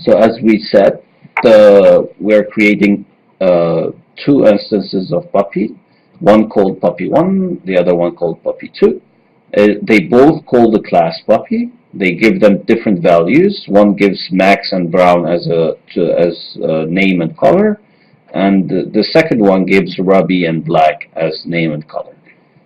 So as we said, we're creating two instances of puppy, one called puppy1, the other one called puppy2. They both call the class puppy. They give them different values. One gives Max and Brown as a name and color, and the second one gives Robbie and Black as name and color.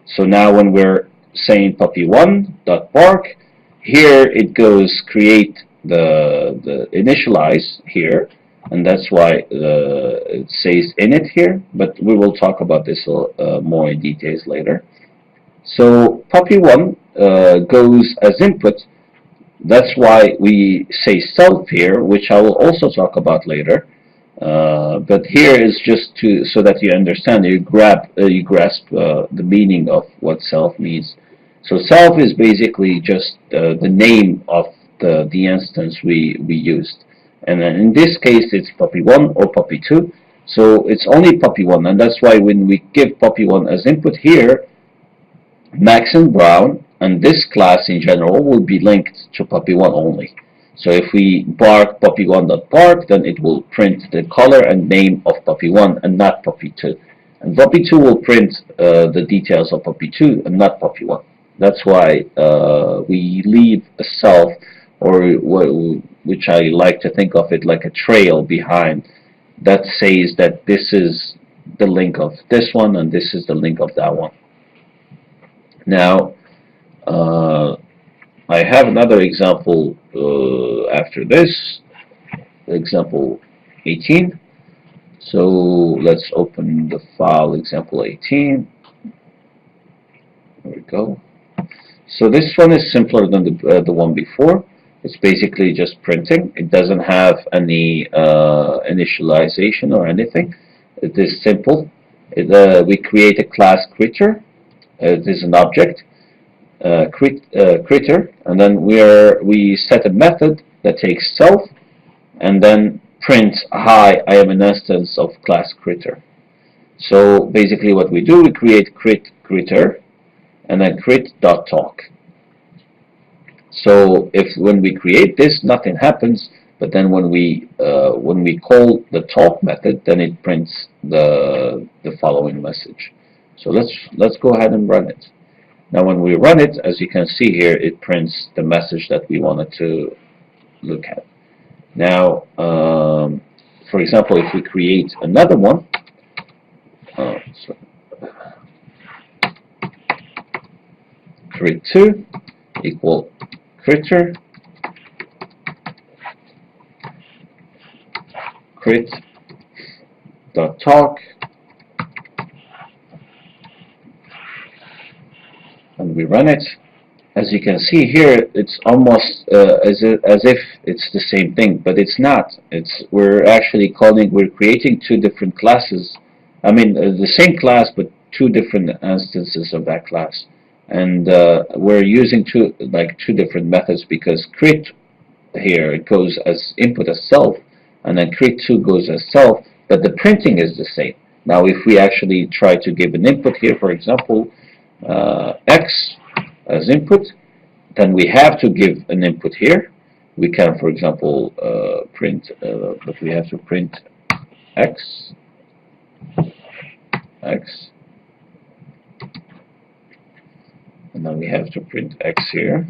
So now when we're saying puppy1.bark, here it goes create the initialize here, and that's why it says init here, but we will talk about this more in details later. So puppy1 goes as input. That's why we say self here, which I will also talk about later. But here is just so that you understand, you grasp the meaning of what self means. So self is basically just the name of the instance we used, and then in this case it's puppy1 or puppy2. So it's only puppy1, and that's why when we give puppy1 as input here, Max and Brown and this class in general will be linked to puppy1 only. So if we bark puppy1.bark, then it will print the color and name of puppy1 and not puppy2. And puppy2 will print the details of puppy2 and not puppy1. That's why we leave a self, or which I like to think of it like a trail behind, that says that this is the link of this one and this is the link of that one. Now, I have another example after this, example 18. So let's open the file example 18. There we go. So this one is simpler than the one before. It's basically just printing. It doesn't have any initialization or anything. It is simple. We create a class critter. It is an object. Critter, and then we set a method that takes self and then prints hi, I am an instance of class critter. So basically what we do, we create critter and then crit.talk. So when we create this, nothing happens, but then when we call the talk method, then it prints the following message. So let's go ahead and run it. Now when we run it, as you can see here, it prints the message that we wanted to look at. Now, for example, if we create another one, crit2 equal critter crit.talk, and we run it. As you can see here, it's almost as if it's the same thing, but it's not. We're creating two different classes. I mean, the same class, but two different instances of that class, and we're using two different methods, because crit here it goes as input as self, and then crit2 goes as self, but the printing is the same. Now, if we actually try to give an input here, for example, x as input, then we have to give an input here. We can, for example, print, but we have to print x, and then we have to print x here.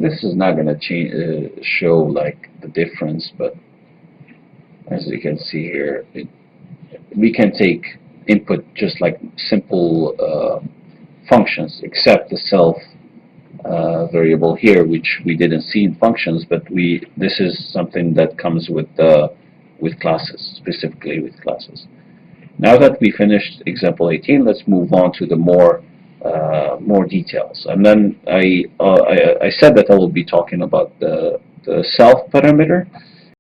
This is not going to show like the difference, but as you can see here, we can take input just like simple functions, except the self variable here, which we didn't see in functions, but this is something that comes with classes, specifically with classes. Now that we finished example 18, let's move on to the more details. And then I said that I will be talking about the self parameter.